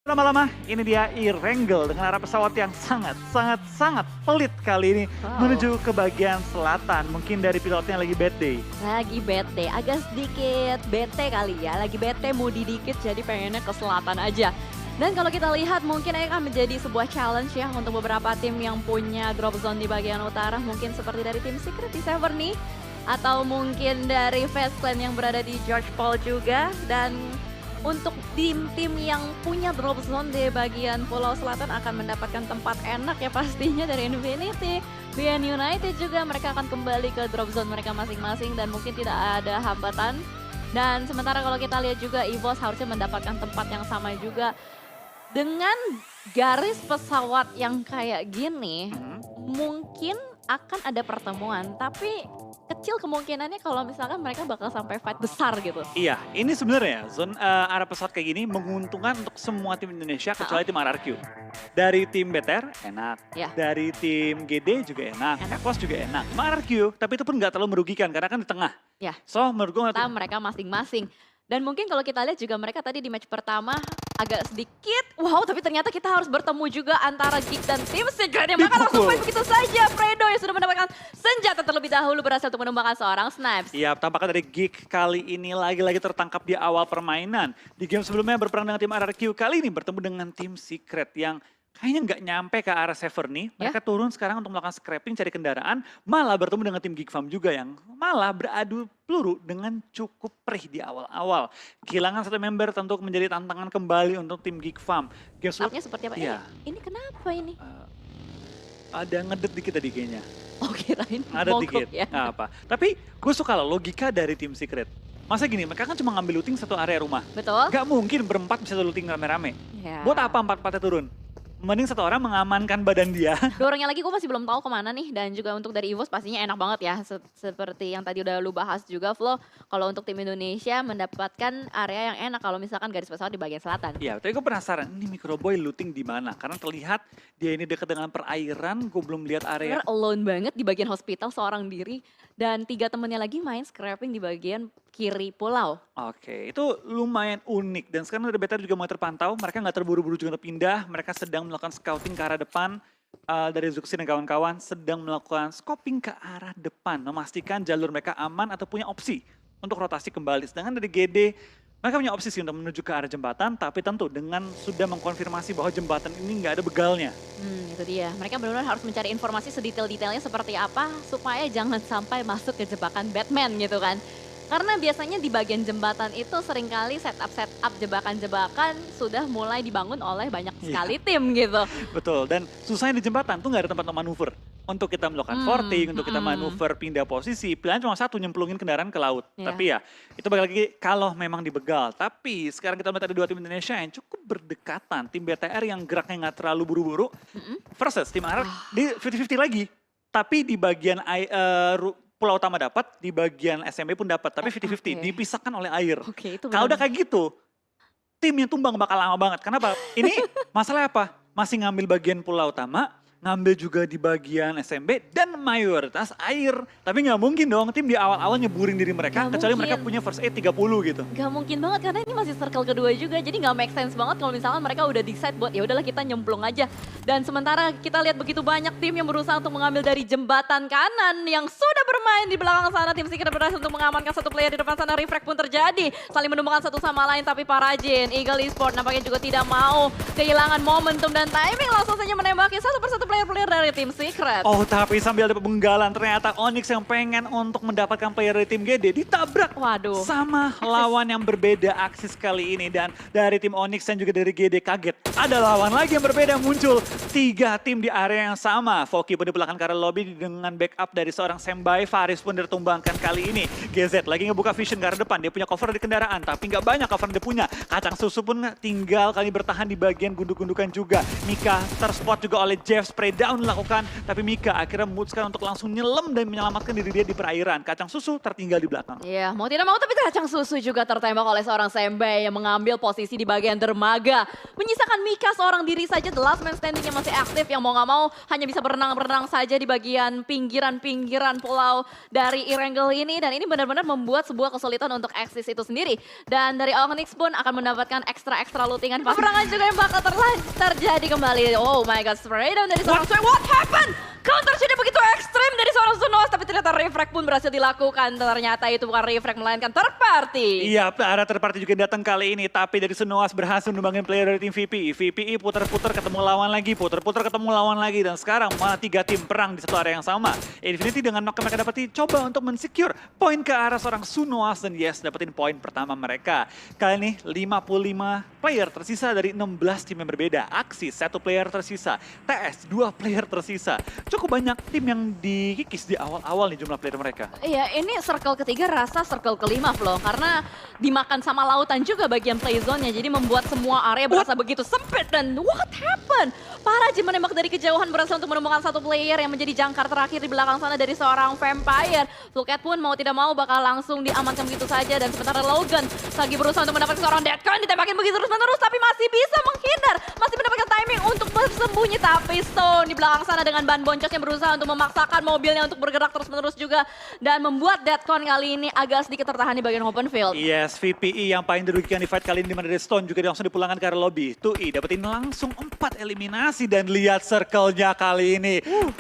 Lama-lama, ini dia Irengel dengan arah pesawat yang sangat pelit kali ini menuju ke bagian selatan. Mungkin dari pilotnya lagi bad day. Lagi bete, agak sedikit bete kali ya. Lagi bete moody dikit jadi pengennya ke selatan aja. Dan kalau kita lihat mungkin ini akan menjadi sebuah challenge ya untuk beberapa tim yang punya drop zone di bagian utara. Mungkin seperti dari tim Secret di Severn nih. Atau mungkin dari Fast Clan yang berada di George Paul juga. Dan untuk tim-tim yang punya drop zone di bagian Pulau Selatan akan mendapatkan tempat enak ya pastinya dari Infinity. BN United juga mereka akan kembali ke drop zone mereka masing-masing dan mungkin tidak ada hambatan. Dan sementara kalau kita lihat juga EVOS harusnya mendapatkan tempat yang sama juga. Dengan garis pesawat yang kayak gini, mungkin akan ada pertemuan, tapi kecil kemungkinannya kalau misalkan mereka bakal sampai fight besar gitu. Iya, ini sebenarnya zone arah pesawat kayak gini menguntungkan untuk semua tim Indonesia kecuali tim RRQ. Dari tim BTR enak, Ya. dari tim GD juga enak, EVOS juga enak. Cuma RRQ, tapi itu pun nggak terlalu merugikan karena kan di tengah. Ya. So menurut gue Kita mereka masing-masing. Dan mungkin kalau kita lihat juga mereka tadi di match pertama agak sedikit, wow tapi ternyata kita harus bertemu juga antara Geek dan tim Secret. Yang maka langsung fight begitu saja. Fredo yang sudah mendapatkan senjata terlebih dahulu berhasil untuk menumbangkan seorang Snipes. Iya, tampaknya dari Geek kali ini lagi-lagi tertangkap di awal permainan. Di game sebelumnya berperang dengan tim RRQ, kali ini bertemu dengan tim Secret yang kayaknya nggak nyampe ke arah Severn nih. Mereka turun sekarang untuk melakukan scrapping, cari kendaraan. Malah bertemu dengan tim Geek Farm juga yang malah beradu peluru dengan cukup perih di awal-awal. Kehilangan satu member tentu menjadi tantangan kembali untuk tim Geek Farm. Game Upnya seperti apa? Iya. Ini kenapa ini? Ada ngedet dikit tadi kayaknya. Oh kirain Ada mogok dikit, ya. nggak apa. Tapi gue suka loh logika dari tim Secret. Masa gini, mereka kan cuma ngambil looting satu area rumah. Betul? Gak mungkin berempat bisa looting rame-rame. Ya. Buat apa empat-empatnya turun? Mending satu orang mengamankan badan dia. Dorongnya lagi gue masih belum tahu kemana nih. Dan juga untuk dari EVOS pastinya enak banget ya. Seperti yang tadi udah lu bahas juga Flo. Kalau untuk tim Indonesia mendapatkan area yang enak kalau misalkan garis pesawat di bagian selatan. Iya, tapi gue penasaran ini Microboy looting di mana? Karena terlihat dia ini dekat dengan perairan, gue belum lihat area. Bener alone banget di bagian hospital seorang diri. Dan 3 temennya lagi main scrapping di bagian kiri pulau. Oke, itu lumayan unik. Dan sekarang dari BTR juga mulai terpantau. Mereka nggak terburu-buru juga untuk pindah. Mereka sedang melakukan scouting ke arah depan. Dari Zuxi dan kawan-kawan sedang melakukan scoping ke arah depan. Memastikan jalur mereka aman atau punya opsi untuk rotasi kembali. Sedangkan dari GD, mereka punya opsi sih untuk menuju ke arah jembatan. Tapi tentu dengan sudah mengkonfirmasi bahwa jembatan ini nggak ada begalnya. Itu dia. Mereka benar-benar harus mencari informasi sedetail-detailnya seperti apa. Supaya jangan sampai masuk ke jebakan Batman gitu kan. Karena biasanya di bagian jembatan itu seringkali setup jebakan-jebakan sudah mulai dibangun oleh banyak sekali tim gitu. Betul, dan susahnya di jembatan tuh nggak ada tempat untuk manuver. Untuk kita melakukan forting, untuk kita manuver pindah posisi, pilihan cuma satu, nyemplungin kendaraan ke laut. Tapi ya, itu balik lagi kalau memang dibegal. Tapi sekarang kita melihat ada 2 tim Indonesia yang cukup berdekatan. Tim BTR yang geraknya nggak terlalu buru-buru, versus tim RR di 50-50 lagi. Tapi di bagian pulau utama dapat, di bagian SMB pun dapat, tapi 50-50 dipisahkan oleh air. Kalau udah kayak gitu, tim yang tumbang bakal lama banget. Kenapa? Ini masalahnya apa? Masih ngambil bagian pulau utama, ngambil juga di bagian SMB, dan mayoritas air. Tapi nggak mungkin dong tim di awal-awal nyeburin diri mereka, kecuali mereka punya first aid 30 gitu. Gak mungkin banget karena ini masih circle kedua juga, jadi nggak make sense banget kalau misalkan mereka udah decide buat ya udahlah kita nyemplung aja. Dan sementara kita lihat begitu banyak tim yang berusaha untuk mengambil dari jembatan kanan yang sudah bermain di belakang sana. Tim Secret berhasil untuk mengamankan satu player di depan sana. Refract pun terjadi, saling menumbangkan satu sama lain. Tapi Parajin, Eagle Esport nampaknya juga tidak mau kehilangan momentum dan timing. Langsung saja menembaki satu persatu player-player dari tim Secret. Oh tapi sambil ada pemenggalan ternyata Onyx yang pengen untuk mendapatkan player dari tim GD ditabrak. Waduh. Sama lawan yang berbeda aksis kali ini. Dan dari tim Onyx dan juga dari GD kaget. Ada lawan lagi yang berbeda muncul. 3 tim di area yang sama. Foki pun di belakang karena lobby dengan backup dari seorang Sembai. Faris pun ditumbangkan kali ini. GZ lagi ngebuka vision ke arah depan. Dia punya cover di kendaraan tapi nggak banyak cover yang dia punya. Kacang susu pun tinggal kali bertahan di bagian gunduk-gundukan juga. Mika terspot juga oleh Jeff, spray down dilakukan. Tapi Mika akhirnya memutuskan untuk langsung nyelam dan menyelamatkan diri dia di perairan. Kacang susu tertinggal di belakang. Iya, mau tidak mau tapi kacang susu juga tertembak oleh seorang Sembai yang mengambil posisi di bagian dermaga. Menyisakan Mika seorang diri saja, the last man standing yang masih aktif yang mau nggak mau hanya bisa berenang-berenang saja di bagian pinggiran-pinggiran pulau pulau dari Erangel ini. Dan ini benar-benar membuat sebuah kesulitan untuk Axis itu sendiri. Dan dari Onyx pun akan mendapatkan ekstra lootingan. Peperangan juga yang bakal terjadi kembali. Oh my god, spray down dari seorang Sway. What happened? Counter sudah begitu ekstrim dari seorang Sunos, tapi ternyata refrag pun berhasil dilakukan. Ternyata itu bukan refrag melainkan third party. Iya, arah third party juga datang kali ini, tapi dari Sunoas berhasil menumbangin player dari tim VPI. VPI putar-putar ketemu lawan lagi, putar-putar ketemu lawan lagi, dan sekarang malah 3 tim perang di satu area yang sama. Infinity dengan knock yang mereka dapati coba untuk mensecure poin ke arah seorang Sunoas, dan yes, dapetin poin pertama mereka. Kali ini 55 player tersisa dari 16 tim yang berbeda. Axis 1 player tersisa, TS 2 player tersisa. Cukup banyak tim yang dikikis di awal-awal nih jumlah player mereka. Iya, ini circle ketiga rasa circle kelima Flo, karena dimakan sama lautan juga bagian play zone-nya, jadi membuat semua area berasa begitu sempit. Dan what happened? Paraji menembak dari kejauhan berhasil untuk menemukan satu player yang menjadi jangkar terakhir di belakang sana dari seorang Vampire. Lookett pun mau tidak mau bakal langsung diamankan begitu saja, dan sementara Logan lagi berusaha untuk mendapatkan seorang Deadcon, ditembakin begitu terus-menerus tapi masih bisa menghindar, masih mendapatkan timing untuk bersembunyi. Tapi Stone di belakang sana dengan ban boncos yang berusaha untuk memaksakan mobilnya untuk bergerak terus-menerus juga, dan membuat Deadcon kali ini agak sedikit tertahan di bagian open field. Yes, VPI yang paling dirugikan di fight kali ini, di mana Stone juga langsung dipulangkan ke arah lobby. 2i dapetin langsung 4 eliminasi, dan lihat circle-nya kali ini.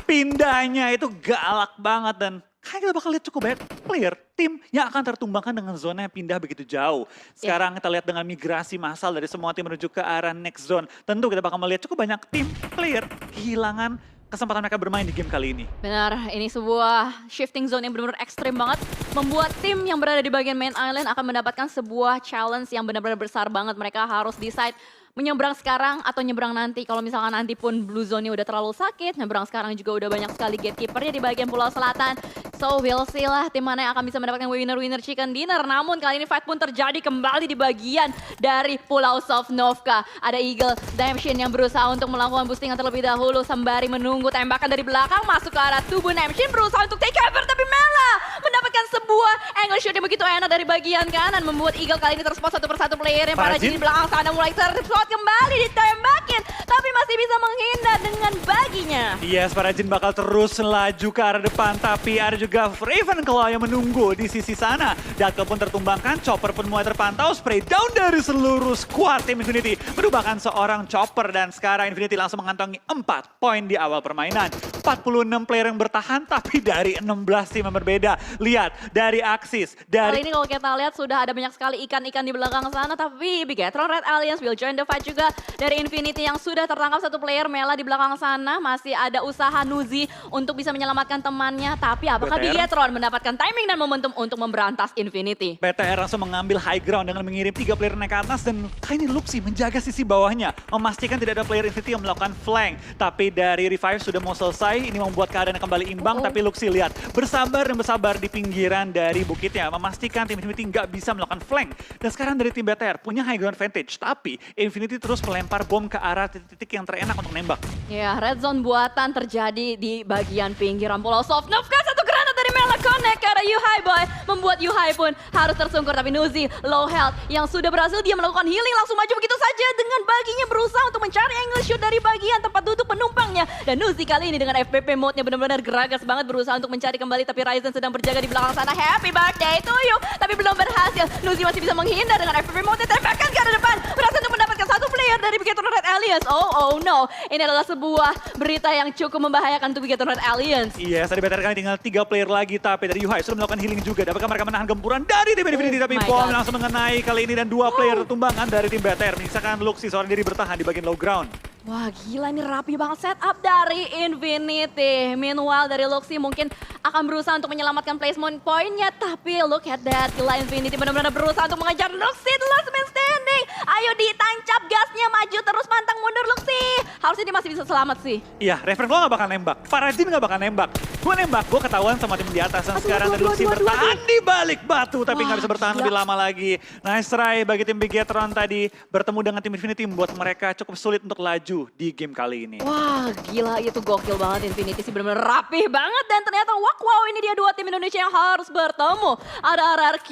Pindahnya itu galak banget, dan kayak kita bakal lihat cukup banyak player tim yang akan tertumbangkan dengan zona yang pindah begitu jauh. Sekarang kita lihat dengan migrasi massal dari semua tim menuju ke arah next zone. Tentu kita bakal melihat cukup banyak tim player kehilangan kesempatan mereka bermain di game kali ini. Benar, ini sebuah shifting zone yang benar-benar ekstrim banget. Membuat tim yang berada di bagian main island akan mendapatkan sebuah challenge yang benar-benar besar banget. Mereka harus decide menyeberang sekarang atau nyeberang nanti. Kalau misalkan nanti pun blue zone-nya udah terlalu sakit, nyeberang sekarang juga udah banyak sekali gatekeeper-nya di bagian pulau selatan. So we'll see lah tim mana yang akan bisa mendapatkan winner chicken dinner. Namun kali ini fight pun terjadi kembali di bagian dari pulau Sovnovka. Ada Eagle Damshin yang berusaha untuk melakukan boostingan terlebih dahulu sembari menunggu tembakan dari belakang masuk ke arah tubuh Damshin, berusaha untuk take cover, tapi Mela mendapatkan sebuah angle shot yang begitu enak dari bagian kanan, membuat Eagle kali ini terspot satu persatu player yang pada di belakang sana mulai terspot kembali, ditembakin tapi masih bisa menghindar dengan baginya. Yes, para Jin bakal terus laju ke arah depan, tapi ada juga Ravenclaw yang menunggu di sisi sana. Dakel pun tertumbangkan, Chopper pun mulai terpantau, spray down dari seluruh squad tim Infinity merupakan seorang Chopper, dan sekarang Infinity langsung mengantongi 4 poin di awal permainan. 46 player yang bertahan, tapi dari 16 tim yang berbeda. Lihat, dari Axis, dari... Kali ini kalau kita lihat sudah ada banyak sekali ikan-ikan di belakang sana, tapi Bigetron Red Alliance will join the fight juga dari Infinity yang sudah tertangkap satu player. Mela di belakang sana, masih ada usaha Nuzi untuk bisa menyelamatkan temannya, tapi apakah Bigetron mendapatkan timing dan momentum untuk memberantas Infinity? BTR langsung mengambil high ground dengan mengirim 3 player naik ke atas, dan kali ini Luxi menjaga sisi bawahnya, memastikan tidak ada player Infinity yang melakukan flank. Tapi dari revive sudah mau selesai, ini membuat keadaan kembali imbang, tapi Luxi lihat bersabar dan bersabar di pinggiran dari bukitnya, memastikan tim Infinity nggak bisa melakukan flank. Dan sekarang dari tim BTR punya high ground advantage, tapi Infinity terus melempar bom ke arah titik-titik yang terenak untuk nembak. Ya, red zone buatan terjadi di bagian pinggiran pulau Sovnovka. Satu granat dari Mela connect ke arah Yuhai Boy, membuat Yuhai pun harus tersungkur, tapi Nuzi low health yang sudah berhasil dia melakukan healing langsung maju begitu saja dengan baginya berusaha untuk mencari angle shoot dari bagian tempat duduk penumpangnya. Dan Nuzi kali ini dengan FPP mode-nya benar-benar geragas banget berusaha untuk mencari kembali, tapi Ryzen sedang berjaga di belakang sana. Happy birthday to you, tapi belum berhasil. Nuzi masih bisa menghindar dengan FPP mode-nya, tembakan ke arah depan, berhasil untuk mendapatkan satu player dari Bigetron Red Alliance. Oh no, ini adalah sebuah berita yang cukup membahayakan untuk Bigetron Red Alliance. Yes, tadi BTR kali tinggal 3 player lagi, tapi dari Yuhai sudah melakukan healing juga. Dapatkah mereka menahan gempuran dari tim Infinity, tapi bom langsung mengenai kali ini, dan 2 player tertumbangkan dari tim BTR. Menyisakan Luxi seorang diri bertahan di bagian low ground. Wah gila, ini rapi banget setup dari Infinity. Meanwhile dari Luxi mungkin akan berusaha untuk menyelamatkan placement poinnya, tapi look at that, gila Infinity benar-benar berusaha untuk mengejar Luxi, the last man standing. Ayo ditancap gasnya, maju terus, pantang mundur Luxi. Harusnya dia masih bisa selamat sih. Iya, Ravenclaw gak bakal nembak, Farajin gak bakal nembak. Gue nembak, gue ketahuan sama tim di atas, dan sekarang dari Luxi bertahan di balik batu, tapi gak bisa bertahan lebih lama lagi. Nice try bagi tim Bigetron tadi, bertemu dengan tim Infinity membuat mereka cukup sulit untuk laju di game kali ini. Wah gila, itu gokil banget Infinity sih, benar-benar rapih banget. Dan ternyata wow, ini dia 2 tim Indonesia yang harus bertemu. Ada RRQ,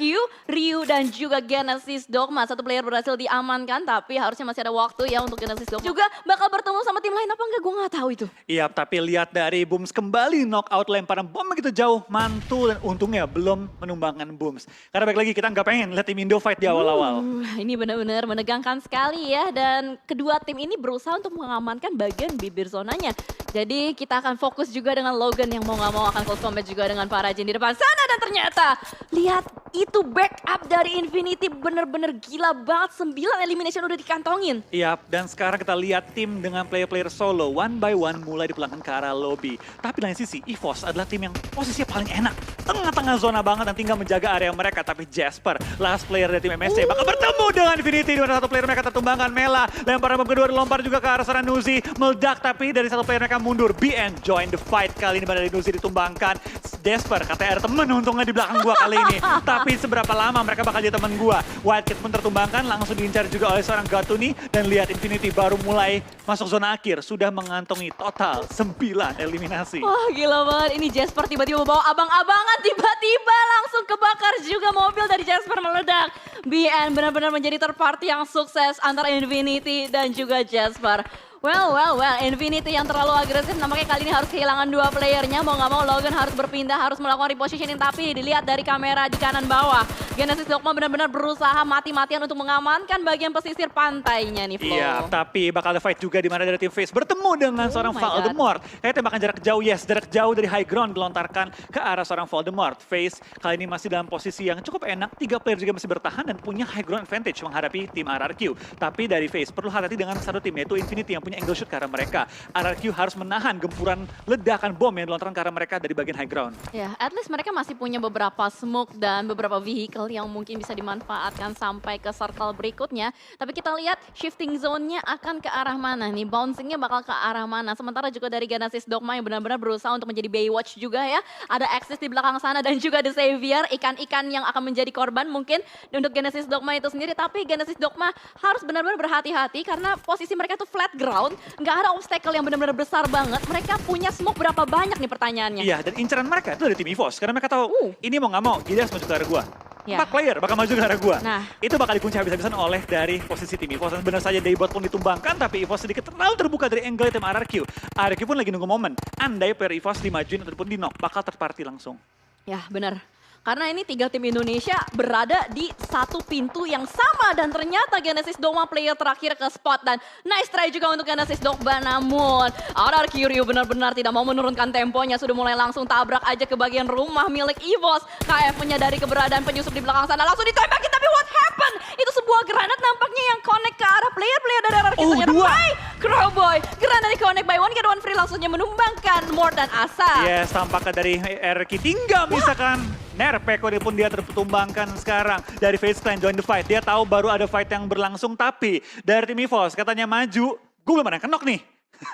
Ryu dan juga Genesis Dogma. Satu player berhasil diamankan, tapi harusnya masih ada waktu ya untuk Genesis Dogma juga bakal bertemu sama tim lain apa enggak, gue nggak tahu itu. Iya, tapi lihat dari Booms kembali knockout lemparan bom begitu jauh, mantul dan untungnya belum menumbangkan Booms. Karena baik lagi kita nggak pengen lihat tim Indo fight di awal-awal. Ini benar-benar menegangkan sekali ya, dan kedua tim ini berusaha untuk mengamankan bagian bibir zonanya. Jadi kita akan fokus juga dengan Logan yang mau nggak mau akan close combat juga dengan para Jin di depan sana, dan ternyata lihat itu backup dari Infinity bener-bener gila banget, 9 elimination udah dikantongin. Iya, dan sekarang kita lihat tim dengan player-player solo one by one mulai dipulangkan ke arah lobby. Tapi lain sisi, EVOS adalah tim yang posisinya paling enak. Tengah-tengah zona banget dan tinggal menjaga area mereka. Tapi Jasper, last player dari tim MSC, bakal bertemu dengan Infinity. Di mana satu player mereka tertumbangkan, Mela. Lemparan bom kedua dilempar juga ke arah sana Nuzi. Meledak tapi dari satu player mereka mundur. BN join the fight kali ini, dari Nuzi ditumbangkan. Jasper, katanya ada temen untungnya di belakang gua kali ini. Tapi seberapa lama mereka bakal jadi temen gua. Wildcat pun tertumbangkan, langsung diincar juga oleh seorang Gatuni. Dan lihat Infinity baru mulai masuk zona akhir. Sudah mengantongi total 9 eliminasi. Wah gila banget, ini Jasper tiba-tiba bawa abang-abangan, tiba-tiba langsung kebakar juga mobil dari Jasper meledak. BN benar-benar menjadi third party yang sukses antara Infinity dan juga Jasper. Well, Infinity yang terlalu agresif nampaknya kali ini harus kehilangan 2 playernya. Mau nggak mau Logan harus berpindah, harus melakukan repositioning. Tapi dilihat dari kamera di kanan bawah, Genesis Dogma benar-benar berusaha mati-matian untuk mengamankan bagian pesisir pantainya nih, Flo. Iya, tapi bakal ada fight juga di mana dari tim FaZe bertemu dengan seorang Voldemort. Kayak tembakan jarak jauh, yes, jarak jauh dari high ground dilontarkan ke arah seorang Voldemort. FaZe kali ini masih dalam posisi yang cukup enak, 3 player juga masih bertahan dan punya high ground advantage menghadapi tim RRQ. Tapi dari FaZe perlu hati-hati dengan satu tim, yaitu Infinity yang punya angle shoot ke arah mereka. RRQ harus menahan gempuran ledakan bom yang dilontarkan ke arah mereka dari bagian high ground. Ya, at least mereka masih punya beberapa smoke dan beberapa vehicle yang mungkin bisa dimanfaatkan sampai ke circle berikutnya. Tapi kita lihat shifting zone-nya akan ke arah mana nih, bouncing-nya bakal ke arah mana. Sementara juga dari Genesis Dogma yang benar-benar berusaha untuk menjadi Baywatch juga ya. Ada Axis di belakang sana dan juga The Savior, ikan-ikan yang akan menjadi korban mungkin untuk Genesis Dogma itu sendiri. Tapi Genesis Dogma harus benar-benar berhati-hati karena posisi mereka tuh flat ground. Nggak ada obstacle yang benar-benar besar banget. Mereka punya smoke berapa banyak nih pertanyaannya. Iya, dan incaran mereka itu dari tim EVOS. Karena mereka tahu, ini mau nggak mau, Gidas maju ke arah gua. Ya. 4 player bakal maju ke arah gua. Nah. Itu bakal dikunci habis-habisan oleh dari posisi tim EVOS. Dan benar saja Daybot pun ditumbangkan, tapi EVOS sedikit terlalu terbuka dari angle tim RRQ. RRQ pun lagi nunggu momen. Andai player EVOS dimajuin ataupun di knock, bakal terparty langsung. Ya, benar. Karena ini 3 tim Indonesia berada di satu pintu yang sama dan ternyata Genesis Dogma player terakhir ke spot dan nice try juga untuk Genesis Dogma, namun RRQ Ryu benar-benar tidak mau menurunkan temponya, sudah mulai langsung tabrak aja ke bagian rumah milik EVOS. KF menyadari keberadaan penyusup di belakang sana, langsung ditembakin, tapi what happened? Itu sebuah granat nampaknya yang connect ke arah player-player dari RRQ. By Crowboy, granat di connect by one get one free, langsungnya menumbangkan Mort dan Asa. Yes, tampaknya dari RRQ tinggal misalkan Nerpeko pun dia tertumbangkan sekarang dari FaZe Clan join the fight. Dia tahu baru ada fight yang berlangsung, tapi dari tim EVOS katanya maju, gue belum ada yang kenok nih.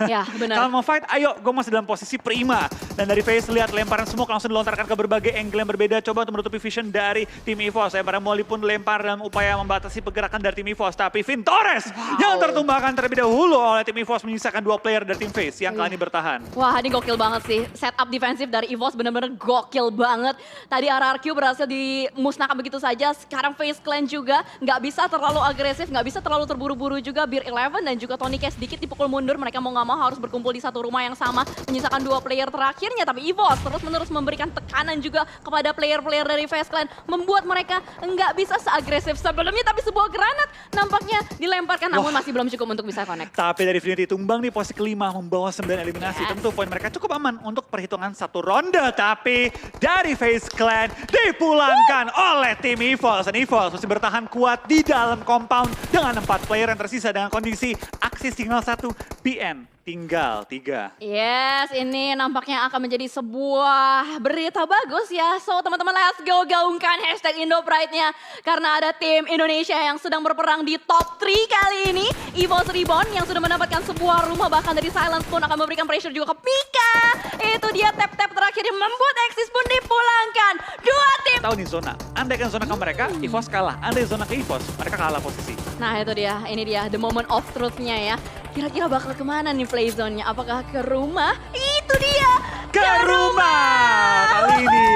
Ya, benar. Kalau mau fight, ayo, gue masih dalam posisi prima. Dan dari FaZe lihat lemparan smoke langsung dilontarkan ke berbagai angle yang berbeda. Coba untuk menutupi vision dari tim EVOS. Lemparan Molly pun lempar dalam upaya membatasi pergerakan dari tim EVOS. Tapi Vin Torres yang tertumbangkan terlebih dahulu oleh tim EVOS, menyisakan 2 player dari tim FaZe yang kali ini bertahan. Wah, ini gokil banget sih. Setup defensif dari EVOS benar-benar gokil banget. Tadi RRQ berhasil dimusnahkan begitu saja. Sekarang FaZe Clan juga nggak bisa terlalu agresif, nggak bisa terlalu terburu-buru juga. Beer 11 dan juga Tony K sedikit dipukul mundur. Mereka mau nggak mau harus berkumpul di satu rumah yang sama, menyisakan 2 player terakhirnya. Tapi EVOS terus-menerus memberikan tekanan juga kepada player-player dari FaZe Clan, membuat mereka nggak bisa seagresif sebelumnya. Tapi sebuah granat nampaknya dilemparkan, namun masih belum cukup untuk bisa connect. Tapi dari Infinity tumbang di posisi kelima, membawa 9 eliminasi. Tentu poin mereka cukup aman untuk perhitungan 1 ronde. Tapi dari FaZe Clan dipulangkan oleh tim EVOS. Dan EVOS masih bertahan kuat di dalam compound dengan 4 player yang tersisa dengan kondisi aksi signal 1, BN tinggal 3. Yes, ini nampaknya akan menjadi sebuah berita bagus ya. So teman-teman, let's go gaungkan hashtag IndoPride-nya. Karena ada tim Indonesia yang sedang berperang di top 3 kali ini. EVOS Reborn yang sudah mendapatkan sebuah rumah, bahkan dari Silence pun akan memberikan pressure juga ke Pika. Itu dia tap-tap terakhir yang membuat Axis pun dipulangkan. 2 tim. Tahu nih zona, andaikan zona ke mereka, EVOS kalah. Andai zona ke EVOS, mereka kalah posisi. Nah itu dia, ini dia the moment of truth-nya ya. Kira-kira bakal kemana nih play zone-nya? Apakah ke rumah? Itu dia! Ke rumah! Kali ini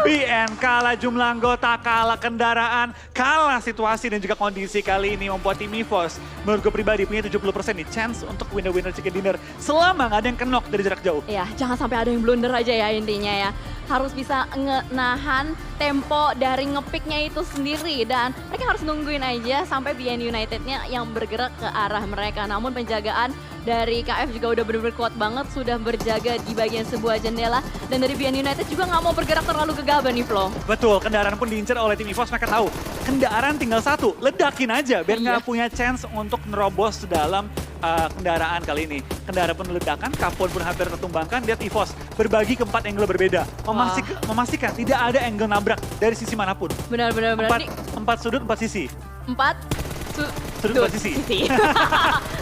BN kalah jumlah anggota, kalah kendaraan, kalah situasi dan juga kondisi kali ini membuat tim EVOS menurut gue pribadi punya 70% nih chance untuk winner chicken dinner selama nggak ada yang kenok dari jarak jauh. Ya, jangan sampai ada yang blunder aja ya intinya ya. Harus bisa nahan tempo dari ngepicknya itu sendiri dan mereka harus nungguin aja sampai BN United-nya yang bergerak ke arah mereka. Namun penjagaan dari KF juga udah bener-bener kuat banget, sudah berjaga di bagian sebuah jendela dan dari BN United juga nggak mau bergerak terlalu gegabah nih Flo. Betul, kendaraan pun diincar oleh tim EVOS, mereka tahu kendaraan tinggal satu, ledakin aja biar nggak punya chance untuk nerobos dalam kendaraan kali ini. Kendaraan pun ledakan, kapon pun hampir tertumbangkan, lihat EVOS berbagi ke 4 angle berbeda. Memastikan tidak ada angle nabrak dari sisi manapun. Benar-benar. 4 sudut, 4 sisi. 4 sudut 4 sisi.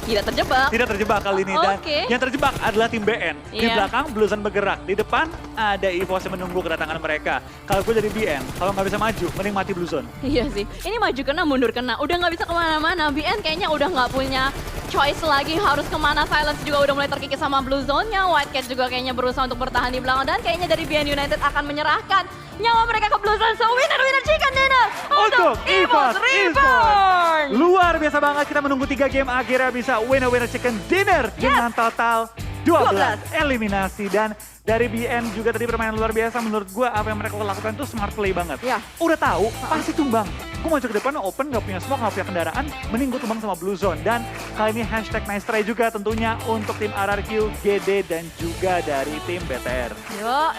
Tidak terjebak. Tidak terjebak kali ini. Dan yang terjebak adalah tim BN. Di belakang Bluezone bergerak. Di depan ada EVOS yang menunggu kedatangan mereka. Kalau gue jadi BN, kalau nggak bisa maju, mending mati Bluezone. Iya sih. Ini maju kena, mundur kena. Udah nggak bisa kemana-mana. BN kayaknya udah nggak punya choice lagi harus kemana. Silence juga udah mulai terkikis sama Bluezone-nya. Whitecat juga kayaknya berusaha untuk bertahan di belakang. Dan kayaknya dari BN United akan menyerahkan nyawa mereka ke Bluezone. So winner chicken dinner untuk EVOS Reborn. Luar biasa banget, kita menunggu 3 game akhirnya bisa winner chicken dinner dengan total 12 eliminasi. Dan dari BN juga tadi permainan luar biasa menurut gue. Apa yang mereka lakukan tuh smart play banget. Udah tahu pasti tumbang. Gue maju ke depan open, gak punya smoke, gak punya kendaraan, mending gue tumbang sama Bluezone. Dan kali ini hashtag nice try juga tentunya untuk tim RRQ, GD dan juga dari tim BTR. Wah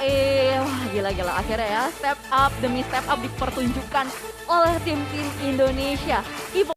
gila-gila akhirnya ya step up demi step up dipertunjukkan oleh tim-tim Indonesia.